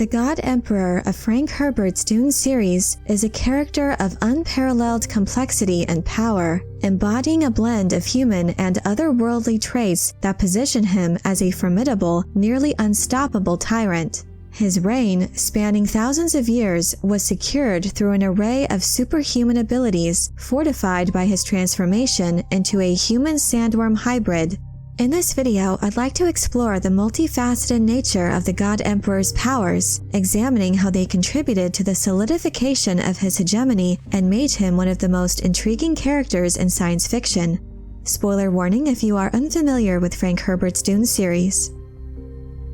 The God Emperor of Frank Herbert's Dune series is a character of unparalleled complexity and power, embodying a blend of human and otherworldly traits that position him as a formidable, nearly unstoppable tyrant. His reign, spanning thousands of years, was secured through an array of superhuman abilities fortified by his transformation into a human-sandworm hybrid. In this video, I'd like to explore the multifaceted nature of the God Emperor's powers, examining how they contributed to the solidification of his hegemony and made him one of the most intriguing characters in science fiction. Spoiler warning if you are unfamiliar with Frank Herbert's Dune series.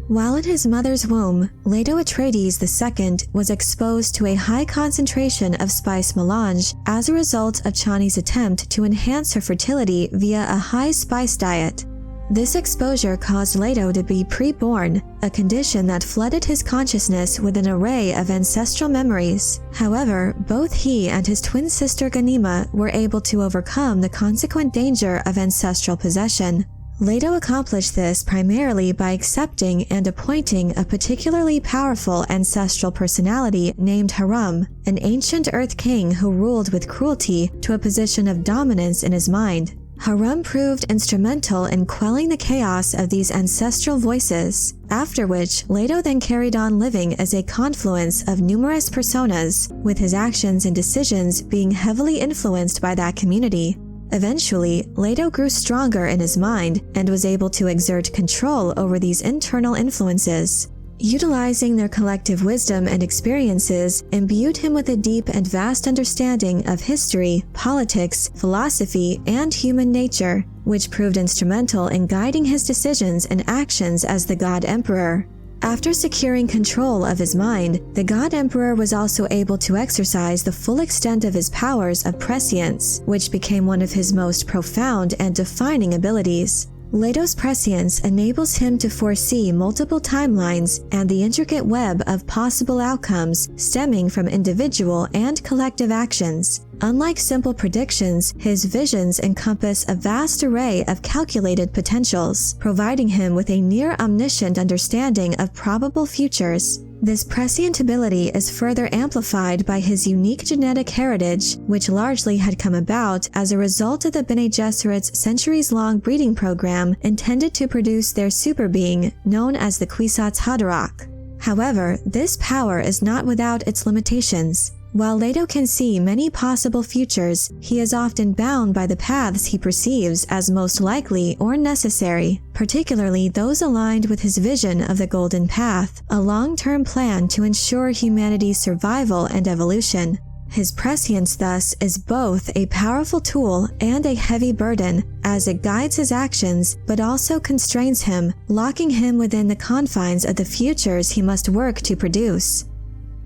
While in his mother's womb, Leto Atreides II was exposed to a high concentration of spice melange as a result of Chani's attempt to enhance her fertility via a high spice diet. This exposure caused Leto to be pre-born, a condition that flooded his consciousness with an array of ancestral memories. However, both he and his twin sister Ghanima were able to overcome the consequent danger of ancestral possession. Leto accomplished this primarily by accepting and appointing a particularly powerful ancestral personality named Haram, an ancient Earth king who ruled with cruelty, to a position of dominance in his mind. Haram proved instrumental in quelling the chaos of these ancestral voices, after which Leto then carried on living as a confluence of numerous personas, with his actions and decisions being heavily influenced by that community. Eventually, Leto grew stronger in his mind and was able to exert control over these internal influences. Utilizing their collective wisdom and experiences imbued him with a deep and vast understanding of history, politics, philosophy, and human nature, which proved instrumental in guiding his decisions and actions as the God Emperor. After securing control of his mind, the God Emperor was also able to exercise the full extent of his powers of prescience, which became one of his most profound and defining abilities. Leto's prescience enables him to foresee multiple timelines and the intricate web of possible outcomes stemming from individual and collective actions. Unlike simple predictions, his visions encompass a vast array of calculated potentials, providing him with a near-omniscient understanding of probable futures. This prescient ability is further amplified by his unique genetic heritage, which largely had come about as a result of the Bene Gesserit's centuries-long breeding program intended to produce their superbeing, known as the Kwisatz Haderach. However, this power is not without its limitations. While Leto can see many possible futures, he is often bound by the paths he perceives as most likely or necessary, particularly those aligned with his vision of the Golden Path, a long-term plan to ensure humanity's survival and evolution. His prescience, thus, is both a powerful tool and a heavy burden, as it guides his actions but also constrains him, locking him within the confines of the futures he must work to produce.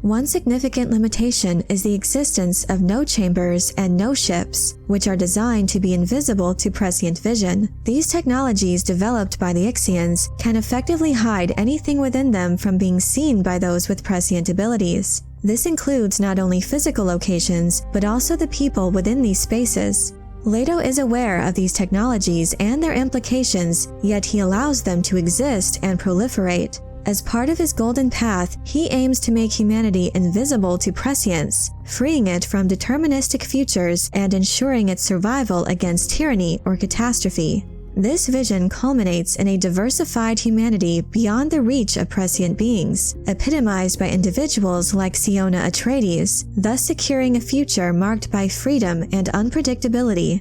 One significant limitation is the existence of no chambers and no ships, which are designed to be invisible to prescient vision. These technologies developed by the Ixians can effectively hide anything within them from being seen by those with prescient abilities. This includes not only physical locations, but also the people within these spaces. Leto is aware of these technologies and their implications, yet he allows them to exist and proliferate. As part of his Golden Path, he aims to make humanity invisible to prescience, freeing it from deterministic futures and ensuring its survival against tyranny or catastrophe. This vision culminates in a diversified humanity beyond the reach of prescient beings, epitomized by individuals like Siona Atreides, thus securing a future marked by freedom and unpredictability.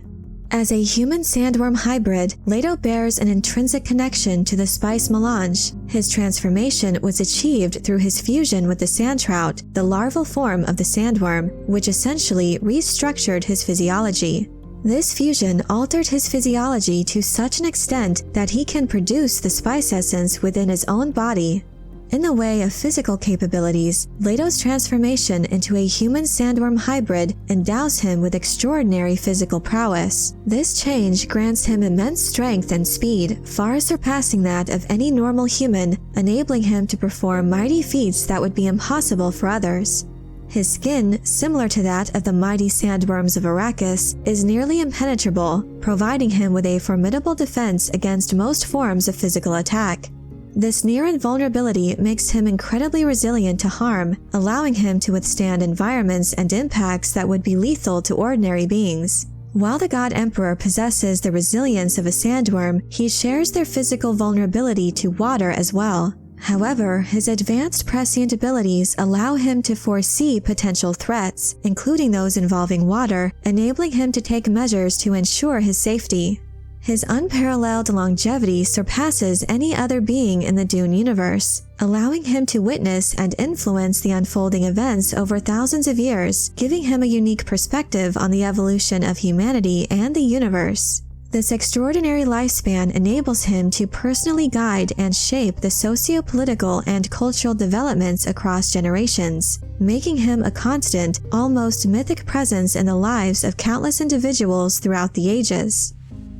As a human-sandworm hybrid, Leto bears an intrinsic connection to the spice melange. His transformation was achieved through his fusion with the sand trout, the larval form of the sandworm, which essentially restructured his physiology. This fusion altered his physiology to such an extent that he can produce the spice essence within his own body. In the way of physical capabilities, Leto's transformation into a human-sandworm hybrid endows him with extraordinary physical prowess. This change grants him immense strength and speed, far surpassing that of any normal human, enabling him to perform mighty feats that would be impossible for others. His skin, similar to that of the mighty sandworms of Arrakis, is nearly impenetrable, providing him with a formidable defense against most forms of physical attack. This near invulnerability makes him incredibly resilient to harm, allowing him to withstand environments and impacts that would be lethal to ordinary beings. While the God Emperor possesses the resilience of a sandworm, he shares their physical vulnerability to water as well. However, his advanced prescient abilities allow him to foresee potential threats, including those involving water, enabling him to take measures to ensure his safety. His unparalleled longevity surpasses any other being in the Dune universe, allowing him to witness and influence the unfolding events over thousands of years, giving him a unique perspective on the evolution of humanity and the universe. This extraordinary lifespan enables him to personally guide and shape the socio-political and cultural developments across generations, making him a constant, almost mythic presence in the lives of countless individuals throughout the ages.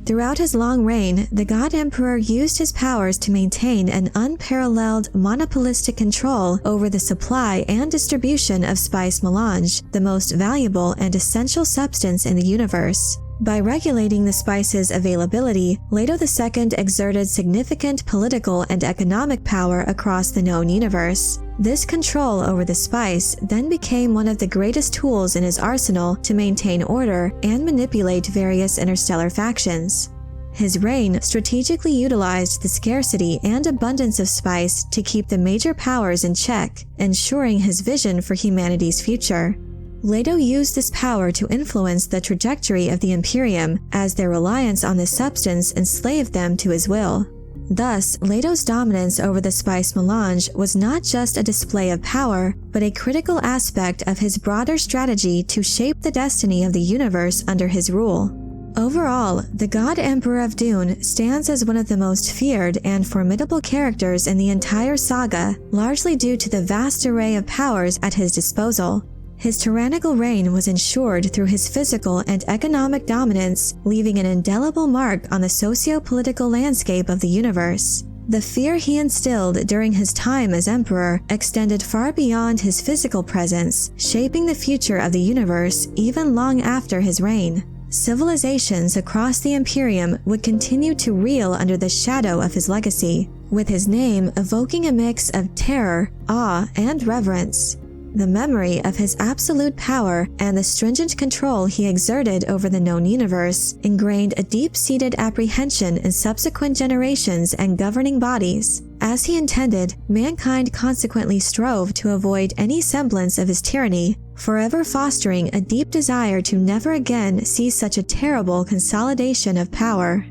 Throughout his long reign, the God Emperor used his powers to maintain an unparalleled monopolistic control over the supply and distribution of spice melange, the most valuable and essential substance in the universe. By regulating the spice's availability, Leto II exerted significant political and economic power across the known universe. This control over the spice then became one of the greatest tools in his arsenal to maintain order and manipulate various interstellar factions. His reign strategically utilized the scarcity and abundance of spice to keep the major powers in check, ensuring his vision for humanity's future. Leto used this power to influence the trajectory of the Imperium, as their reliance on this substance enslaved them to his will. Thus, Leto's dominance over the spice melange was not just a display of power, but a critical aspect of his broader strategy to shape the destiny of the universe under his rule. Overall, the God Emperor of Dune stands as one of the most feared and formidable characters in the entire saga, largely due to the vast array of powers at his disposal. His tyrannical reign was ensured through his physical and economic dominance, leaving an indelible mark on the socio-political landscape of the universe. The fear he instilled during his time as emperor extended far beyond his physical presence, shaping the future of the universe even long after his reign. Civilizations across the Imperium would continue to reel under the shadow of his legacy, with his name evoking a mix of terror, awe, and reverence. The memory of his absolute power and the stringent control he exerted over the known universe ingrained a deep-seated apprehension in subsequent generations and governing bodies. As he intended, mankind consequently strove to avoid any semblance of his tyranny, forever fostering a deep desire to never again see such a terrible consolidation of power.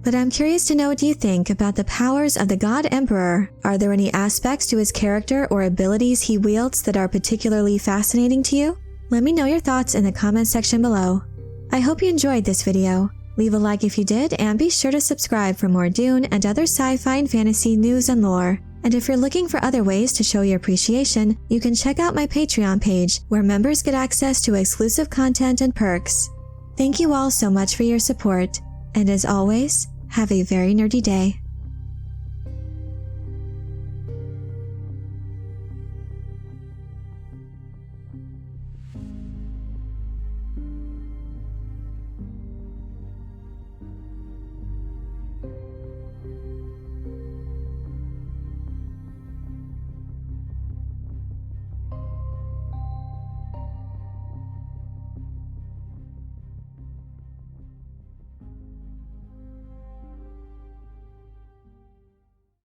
But I'm curious to know what you think about the powers of the God Emperor. Are there any aspects to his character or abilities he wields that are particularly fascinating to you? Let me know your thoughts in the comment section below. I hope you enjoyed this video. Leave a like if you did, and be sure to subscribe for more Dune and other sci-fi and fantasy news and lore. And if you're looking for other ways to show your appreciation, you can check out my Patreon page, where members get access to exclusive content and perks. Thank you all so much for your support, and as always, have a very nerdy day.